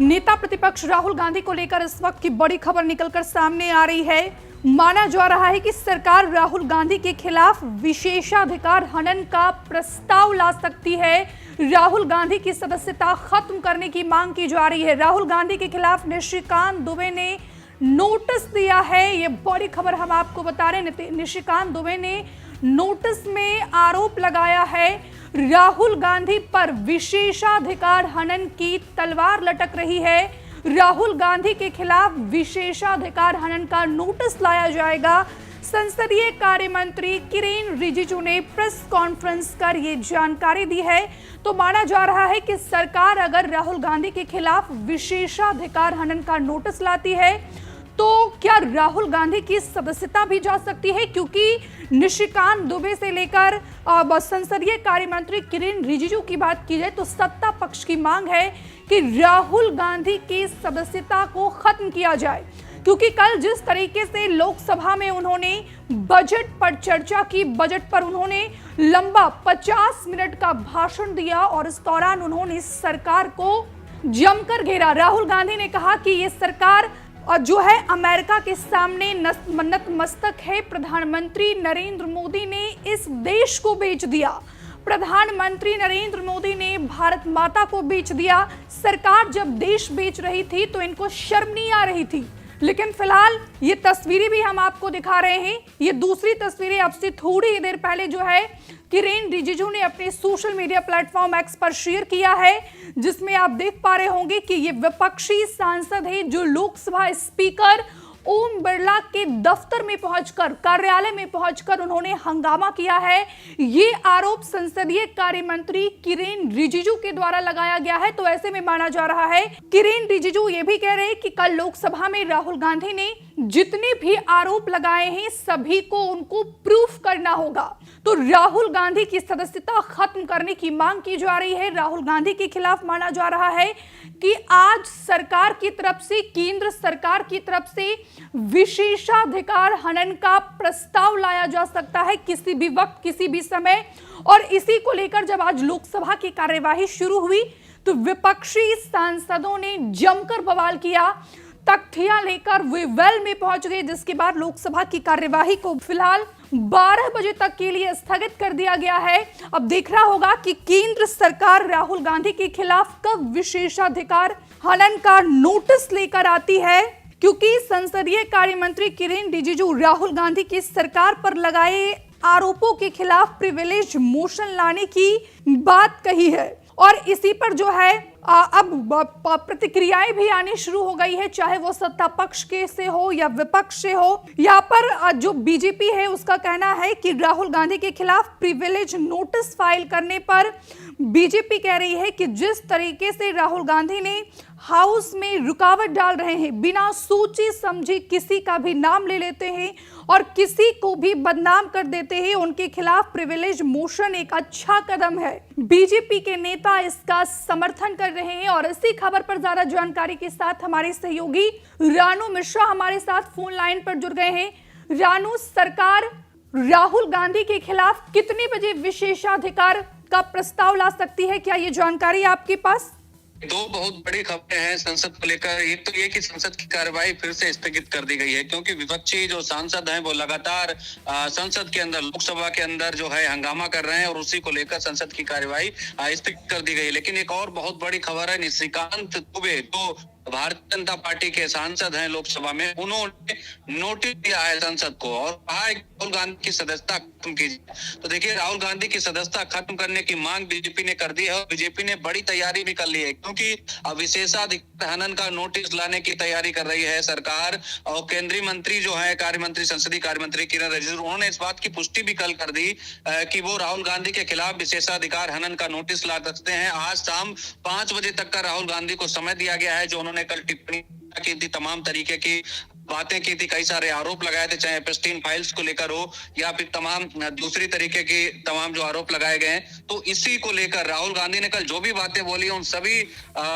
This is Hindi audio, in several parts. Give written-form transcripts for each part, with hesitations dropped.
नेता प्रतिपक्ष राहुल गांधी को लेकर इस वक्त की बड़ी खबर निकलकर सामने आ रही है। माना जा रहा है कि सरकार राहुल गांधी के खिलाफ विशेषाधिकार हनन का प्रस्ताव ला सकती है। राहुल गांधी की सदस्यता खत्म करने की मांग की जा रही है। राहुल गांधी के खिलाफ निशिकांत दुबे ने नोटिस दिया है। ये बड़ी खबर हम आपको बता रहे हैं। निशिकांत दुबे ने नोटिस में आरोप लगाया है राहुल गांधी पर विशेषाधिकार हनन की तलवार लटक रही है। राहुल गांधी के खिलाफ विशेषाधिकार हनन का नोटिस लाया जाएगा। संसदीय कार्य मंत्री किरेन रिजिजू ने प्रेस कॉन्फ्रेंस कर ये जानकारी दी है। तो माना जा रहा है कि सरकार अगर राहुल गांधी के खिलाफ विशेषाधिकार हनन का नोटिस लाती है तो क्या राहुल गांधी की सदस्यता भी जा सकती है, क्योंकि निशिकांत दुबे से लेकर संसदीय कार्य मंत्री किरेन रिजिजू की बात की जाए तो सत्ता पक्ष की मांग है कि राहुल गांधी की सदस्यता को खत्म किया जाए, क्योंकि कल जिस तरीके से लोकसभा में उन्होंने बजट पर चर्चा की, बजट पर उन्होंने लंबा 50 मिनट का भाषण दिया और इस दौरान उन्होंने सरकार को जमकर घेरा। राहुल गांधी ने कहा कि ये सरकार और जो है अमेरिका के सामने नतमस्तक है। प्रधानमंत्री नरेंद्र मोदी ने इस देश को बेच दिया। प्रधानमंत्री नरेंद्र मोदी ने भारत माता को बेच दिया। सरकार जब देश बेच रही थी तो इनको शर्म नहीं आ रही थी। लेकिन फिलहाल ये तस्वीरें भी हम आपको दिखा रहे हैं। ये दूसरी तस्वीरें अब से थोड़ी ही देर पहले जो है किरेन रिजिजू ने अपने सोशल मीडिया प्लेटफॉर्म एक्स पर शेयर किया है, जिसमें आप देख पा रहे होंगे कि ये विपक्षी सांसद है जो लोकसभा स्पीकर ओम बिरला के दफ्तर में पहुंचकर, कार्यालय में पहुंचकर उन्होंने हंगामा किया है। ये आरोप संसदीय कार्य मंत्री किरेन रिजिजू के द्वारा लगाया गया है। तो ऐसे में माना जा रहा है किरेन रिजिजू ये भी कह रहे हैं कि कल लोकसभा में राहुल गांधी ने जितने भी आरोप लगाए हैं सभी को उनको प्रूफ करना होगा। तो राहुल गांधी की सदस्यता खत्म करने की मांग की जा रही है। राहुल गांधी के खिलाफ माना जा रहा है कि आज सरकार की तरफ से, केंद्र सरकार की तरफ से विशेषाधिकार हनन का प्रस्ताव लाया जा सकता है किसी भी वक्त, किसी भी समय। और इसी को लेकर जब आज लोकसभा की कार्यवाही शुरू हुई तो विपक्षी सांसदों ने जमकर बवाल किया, तख्तियां लेकर वे वेल में पहुंच गए, जिसके बाद लोकसभा की कार्यवाही को फिलहाल 12 बजे तक के लिए स्थगित कर दिया गया है। अब देखना होगा कि केंद्र सरकार राहुल गांधी के खिलाफ कब विशेषाधिकार हनन का नोटिस लेकर आती है, क्योंकि संसदीय कार्य मंत्री किरेन रिजिजू राहुल गांधी की सरकार पर लगाए आरोपों के खिलाफ प्रिविलेज मोशन लाने की बात कही है। और इसी पर जो है अब प्रतिक्रियाएं भी आनी शुरू हो गई है, चाहे वो सत्ता पक्ष के से हो या विपक्ष से हो। यहाँ पर जो बीजेपी है उसका कहना है कि राहुल गांधी के खिलाफ प्रिविलेज नोटिस फाइल करने पर बीजेपी कह रही है कि जिस तरीके से राहुल गांधी ने हाउस में रुकावट डाल रहे हैं, बिना सोची समझी किसी का भी नाम ले लेते हैं और किसी को भी बदनाम कर देते हैं, उनके खिलाफ प्रिविलेज मोशन एक अच्छा कदम है। बीजेपी के नेता इसका समर्थन कर रहे हैं। और इसी खबर पर ज्यादा जानकारी के साथ हमारे सहयोगी रानू मिश्रा हमारे साथ फोन लाइन पर जुड़ गए हैं। रानू, सरकार राहुल गांधी के खिलाफ कितने बजे विशेषाधिकार का प्रस्ताव ला सकती है, क्या ये जानकारी आपके पास? दो बहुत बड़ी खबरें हैं संसद को लेकर। एक तो ये कि संसद की कार्यवाही फिर से स्थगित कर दी गई है, क्योंकि विपक्षी जो सांसद हैं वो लगातार संसद के अंदर, लोकसभा के अंदर जो है हंगामा कर रहे हैं और उसी को लेकर संसद की कार्यवाही स्थगित कर दी गई है। लेकिन एक और बहुत बड़ी खबर है, निशिकांत दुबे जो भारतीय जनता पार्टी के सांसद हैं लोकसभा में, उन्होंने नोटिस दिया है संसद को और कहा है राहुल गांधी की सदस्यता खत्म कीजिए। तो देखिए, राहुल गांधी की सदस्यता खत्म करने की मांग बीजेपी ने कर दी है और बीजेपी ने बड़ी तैयारी भी कर ली है, क्योंकि अब विशेषाधिकार हनन का नोटिस लाने की तैयारी कर रही है सरकार। और केंद्रीय मंत्री जो है, कार्य मंत्री, संसदीय कार्य मंत्री किरेन रिजिजू, उन्होंने इस बात की पुष्टि भी कल कर दी कि वो राहुल गांधी के खिलाफ विशेषाधिकार हनन का नोटिस ला सकते हैं। आज शाम 5 बजे तक का राहुल गांधी को समय दिया गया है, जो उन्होंने कल टिप्पणी की थी तमाम तरीके की बातें की थी, कई सारे आरोप लगाए थे, चाहे एपस्टीन फाइल्स को लेकर हो या फिर तमाम दूसरी तरीके के तमाम जो आरोप लगाए गए हैं। तो इसी को लेकर राहुल गांधी ने कल जो भी बातें बोली उन सभी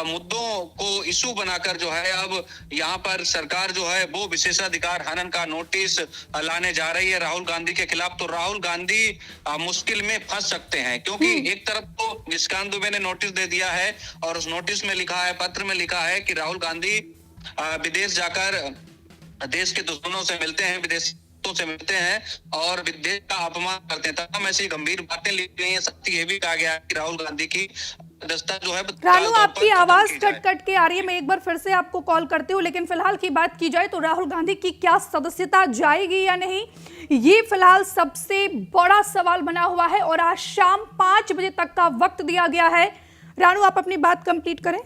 मुद्दों को इशू बनाकर जो है अब यहाँ पर सरकार जो है वो विशेषाधिकार हनन का नोटिस लाने जा रही है राहुल गांधी के खिलाफ। तो राहुल गांधी मुश्किल में फंस सकते हैं, क्योंकि एक तरफ तो निशिकांत दुबे ने नोटिस दे दिया है और उस नोटिस में लिखा है, पत्र में लिखा है कि राहुल गांधी विदेश जाकर देश के दुश्मनों से मिलते हैं, विदेशों से मिलते हैं और विदेश का अपमान करते हैं। तमाम ऐसी गंभीर बातें लिखी गई हैं। साथ ही ये भी कहा गया है कि राहुल गांधी की दस्ता जो है रानू, आपकी आवाज कट कट के आ रही है। मैं एक बार फिर से आपको कॉल करती हूँ, लेकिन फिलहाल की बात की जाए तो राहुल गांधी की क्या सदस्यता जाएगी या नहीं, ये फिलहाल सबसे बड़ा सवाल बना हुआ है और आज शाम 5 बजे तक का वक्त दिया गया है। रानू, आप अपनी बात कंप्लीट करें।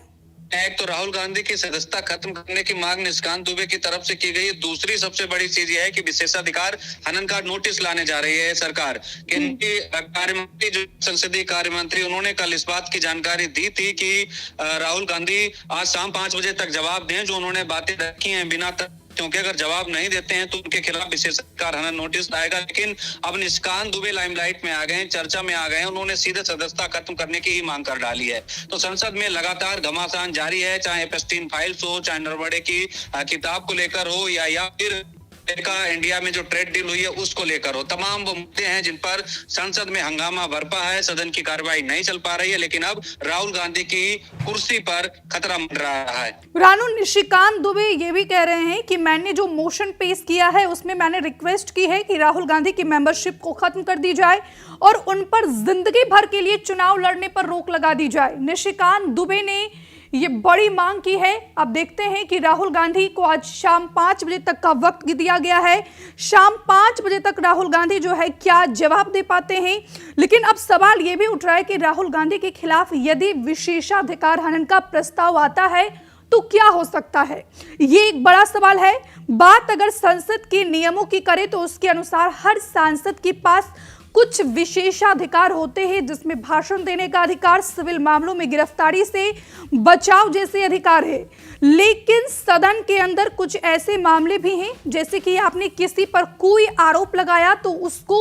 एक तो राहुल गांधी की सदस्यता खत्म करने की मांग निशिकांत दुबे की तरफ से की गई है। दूसरी सबसे बड़ी चीज यह है कि विशेषाधिकार हनन का नोटिस लाने जा रही है सरकार। इनकी कार्यमंत्री जो संसदीय कार्यमंत्री, उन्होंने कल इस बात की जानकारी दी थी कि राहुल गांधी आज शाम 5 बजे तक जवाब दें जो उन्होंने बातें रखी हैं बिना क्योंकि अगर जवाब नहीं देते हैं तो उनके खिलाफ विशेषाधिकार हनन नोटिस आएगा। लेकिन अब निशिकांत दुबे लाइमलाइट में आ गए हैं, चर्चा में आ गए हैं। उन्होंने सीधे सदस्यता खत्म करने की ही मांग कर डाली है। तो संसद में लगातार घमासान जारी है, चाहे एपस्टीन फाइल्स हो, चाहे नरवणे की किताब को लेकर हो या फिर इंडिया में जो ट्रेड डील हुई है उसको लेकर हो। तमाम वो मुद्दे हैं जिन पर संसद में हंगामा बरपा है, सदन की कार्रवाई नहीं चल पा रही है। लेकिन अब राहुल गांधी की कुर्सी पर खतरा मंडरा रहा है। रानू, निशिकांत दुबे ये भी कह रहे हैं कि मैंने जो मोशन पेश किया है उसमें मैंने रिक्वेस्ट की है कि राहुल गांधी की मेंबरशिप को खत्म कर दी जाए और उन पर जिंदगी भर के लिए चुनाव लड़ने पर रोक लगा दी जाए। निशिकांत दुबे ने ये बड़ी मांग की है। अब देखते हैं कि राहुल गांधी को आज शाम 5 बजे तक का वक्त दिया गया है। शाम 5 बजे तक राहुल गांधी जो है क्या जवाब दे पाते हैं। लेकिन अब सवाल ये भी उठ रहा है कि राहुल गांधी के खिलाफ यदि विशेषाधिकार हनन का प्रस्ताव आता है तो क्या हो सकता है, ये एक बड़ा सवाल है। बात अगर संसद के नियमों की करें तो उसके अनुसार हर सांसद के पास कुछ विशेषाधिकार होते हैं, जिसमें भाषण देने का अधिकार, सिविल मामलों में गिरफ्तारी से बचाव जैसे अधिकार है। लेकिन सदन के अंदर कुछ ऐसे मामले भी हैं, जैसे कि आपने किसी पर कोई आरोप लगाया तो उसको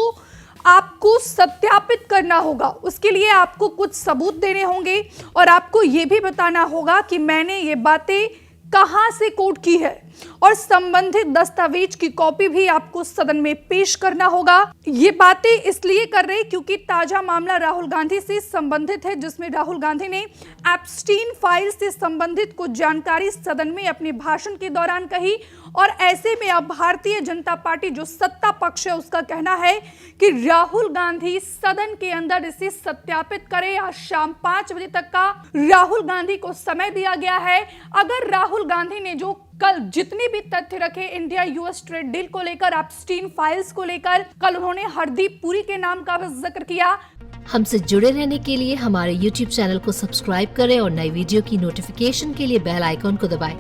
आपको सत्यापित करना होगा। उसके लिए आपको कुछ सबूत देने होंगे और आपको यह भी बताना होगा कि मैंने ये बातें कहां से कोट की है और संबंधित दस्तावेज की कॉपी भी आपको सदन में पेश करना होगा। ये बातें इसलिए कर रहे क्योंकि ताजा मामला राहुल गांधी से संबंधित है, जिसमें राहुल गांधी ने एप्स्टीन फाइल से संबंधित कुछ जानकारी सदन में अपने भाषण के दौरान कही और ऐसे में अब भारतीय जनता पार्टी जो सत्ता पक्ष है उसका कहना है कि राहुल गांधी सदन के अंदर इसे सत्यापित करे। आज शाम 5 बजे तक का राहुल गांधी को समय दिया गया है। अगर राहुल गांधी ने जो कल जितने भी तथ्य रखे इंडिया यूएस ट्रेड डील को लेकर, एप्स्टीन फाइल्स को लेकर, कल उन्होंने हरदीप पुरी के नाम का भी जिक्र किया। हमसे जुड़े रहने के लिए हमारे YouTube चैनल को सब्सक्राइब करें और नई वीडियो की नोटिफिकेशन के लिए बेल आइकॉन को दबाएं।